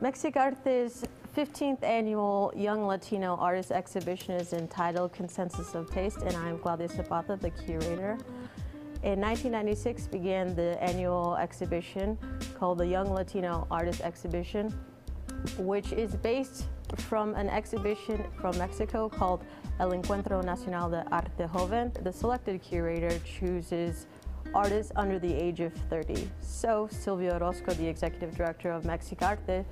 Mexicarte's 15th annual Young Latino Artist Exhibition is entitled Consensus of Taste, and I'm Claudia Zapata, the curator. In 1996 began the annual exhibition called the Young Latino Artist Exhibition, which is based from an exhibition from Mexico called El Encuentro Nacional de Arte Joven. The selected curator chooses artists under the age of 30. So Silvio Orozco, the executive director of Mexicarte,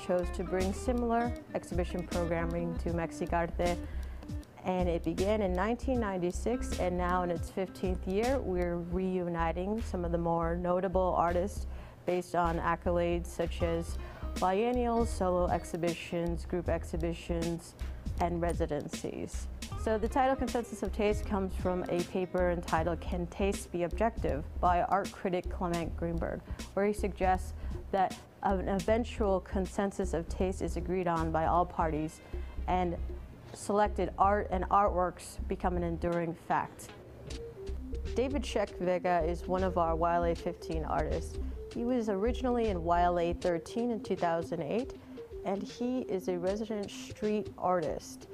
chose to bring similar exhibition programming to Mexicarte, and it began in 1996, and now in its 15th year we're reuniting some of the more notable artists based on accolades such as biennials, solo exhibitions, group exhibitions, and residencies. So the title Consensus of Taste comes from a paper entitled Can Taste Be Objective by art critic Clement Greenberg, where he suggests that an eventual consensus of taste is agreed on by all parties, and selected art and artworks become an enduring fact. David Sheck Vega is one of our YLA 15 artists. He was originally in YLA 13 in 2008, and he is a resident street artist.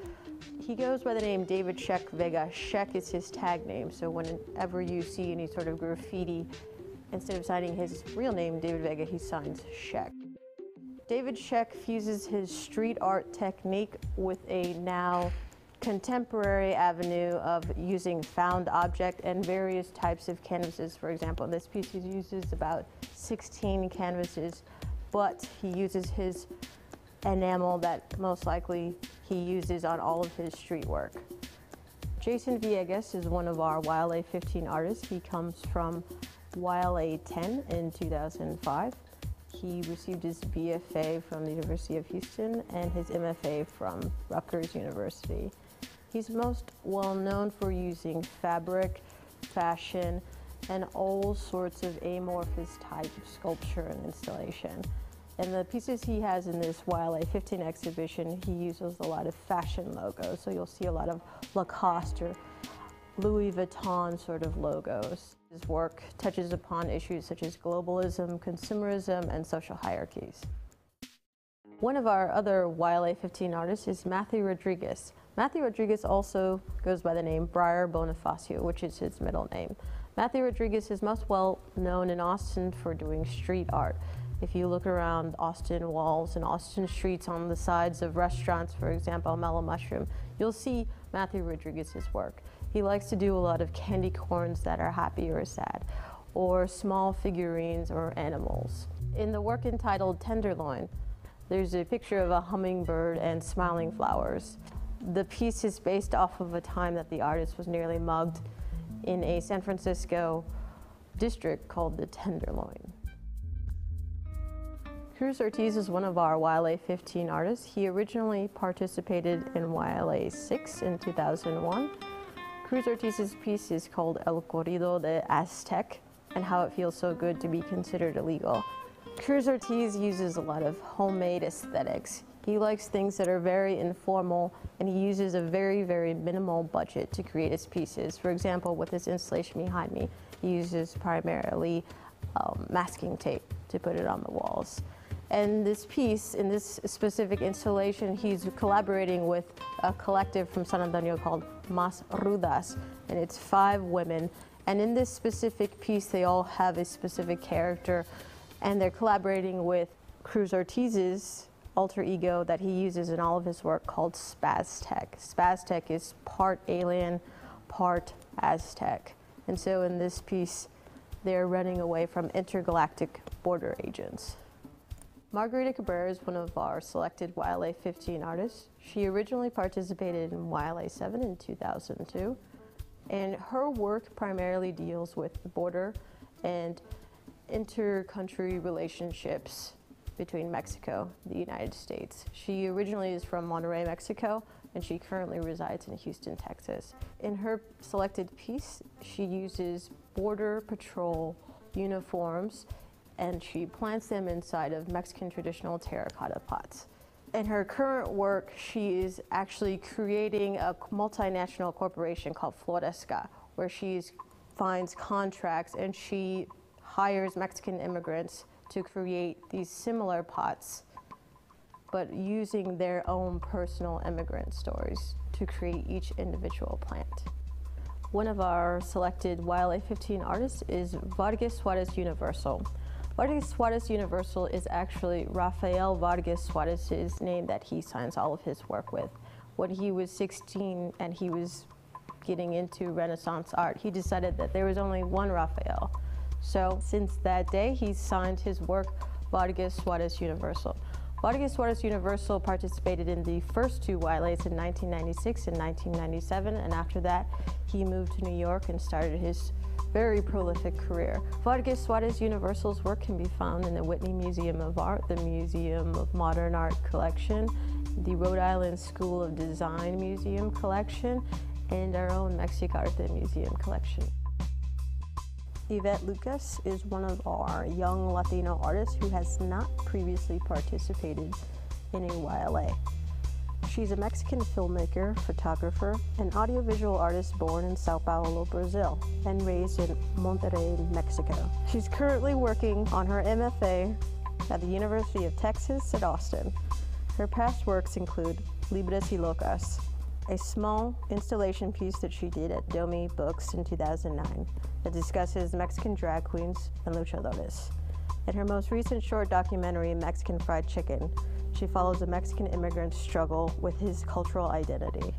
He goes by the name David Sheck Vega. Sheck is his tag name, so whenever you see any sort of graffiti, instead of signing his real name, David Vega, he signs Sheck. David Sheck fuses his street art technique with a now contemporary avenue of using found object and various types of canvases. For example, in this piece he uses about 16 canvases, but he uses his enamel that most likely he uses on all of his street work. Jason Villegas is one of our YLA 15 artists. He comes from YLA 10 in 2005. He received his BFA from the University of Houston and his MFA from Rutgers University. He's most well known for using fabric, fashion, and all sorts of amorphous type of sculpture and installation. And the pieces he has in this YLA 15 exhibition, he uses a lot of fashion logos. So you'll see a lot of Lacoste or Louis Vuitton sort of logos. His work touches upon issues such as globalism, consumerism, and social hierarchies. One of our other YLA 15 artists is Matthew Rodriguez. Matthew Rodriguez also goes by the name Briar Bonifacio, which is his middle name. Matthew Rodriguez is most well known in Austin for doing street art. If you look around Austin walls and Austin streets on the sides of restaurants, for example, Mellow Mushroom, you'll see Matthew Rodriguez's work. He likes to do a lot of candy corns that are happy or sad, or small figurines or animals. In the work entitled Tenderloin, there's a picture of a hummingbird and smiling flowers. The piece is based off of a time that the artist was nearly mugged in a San Francisco district called the Tenderloin. Cruz Ortiz is one of our YLA 15 artists. He originally participated in YLA 6 in 2001. Cruz Ortiz's piece is called El Corrido de Aztec, and how it feels so good to be considered illegal. Cruz Ortiz uses a lot of homemade aesthetics. He likes things that are very informal, and he uses a very, very minimal budget to create his pieces. For example, with this installation behind me, he uses primarily masking tape to put it on the walls. And this piece, in this specific installation, he's collaborating with a collective from San Antonio called Mas Rudas, and it's 5 women. And in this specific piece, they all have a specific character, and they're collaborating with Cruz Ortiz's alter ego that he uses in all of his work called Spaztec. Spaztec is part alien, part Aztec. And so in this piece, they're running away from intergalactic border agents. Margarita Cabrera is one of our selected YLA 15 artists. She originally participated in YLA 7 in 2002, and her work primarily deals with the border and inter-country relationships between Mexico and the United States. She originally is from Monterrey, Mexico, and she currently resides in Houston, Texas. In her selected piece, she uses Border Patrol uniforms, and she plants them inside of Mexican traditional terracotta pots. In her current work, she is actually creating a multinational corporation called Floresca, where she finds contracts and she hires Mexican immigrants to create these similar pots but using their own personal immigrant stories to create each individual plant. One of our selected YLA 15 artists is Vargas Suarez Universal. Vargas Suarez Universal is actually Rafael Vargas Suarez's name that he signs all of his work with. When he was 16 and he was getting into Renaissance art, he decided that there was only one Rafael. So since that day, he signed his work Vargas Suarez Universal. Vargas Suarez Universal participated in the first two YLAs in 1996 and 1997, and after that, he moved to New York and started his very prolific career. Vargas Suarez Universal's work can be found in the Whitney Museum of Art, the Museum of Modern Art collection, the Rhode Island School of Design Museum collection, and our own Mexicarte Museum collection. Yvette Lucas is one of our young Latino artists who has not previously participated in a YLA. She's a Mexican filmmaker, photographer, and audiovisual artist born in Sao Paulo, Brazil, and raised in Monterrey, Mexico. She's currently working on her MFA at the University of Texas at Austin. Her past works include Libres y Locas, a small installation piece that she did at Domi Books in 2009 that discusses Mexican drag queens and luchadores. In her most recent short documentary, Mexican Fried Chicken, she follows a Mexican immigrant's struggle with his cultural identity.